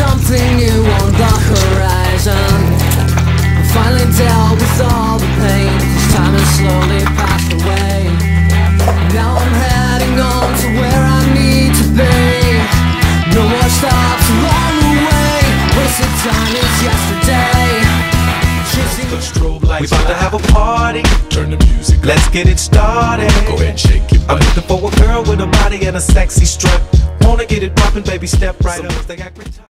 something new on the horizon. I finally dealt with all the pain. This time has slowly passed away. Now I'm heading on to where I need to be. No more stops along the way. Wasted time is yesterday. The strobe lights. We about to have a party. Turn the music up. Let's get it started. Go ahead and shake it. I'm looking for a girl with a body and a sexy strut. Wanna get it poppin', baby, step right up. They act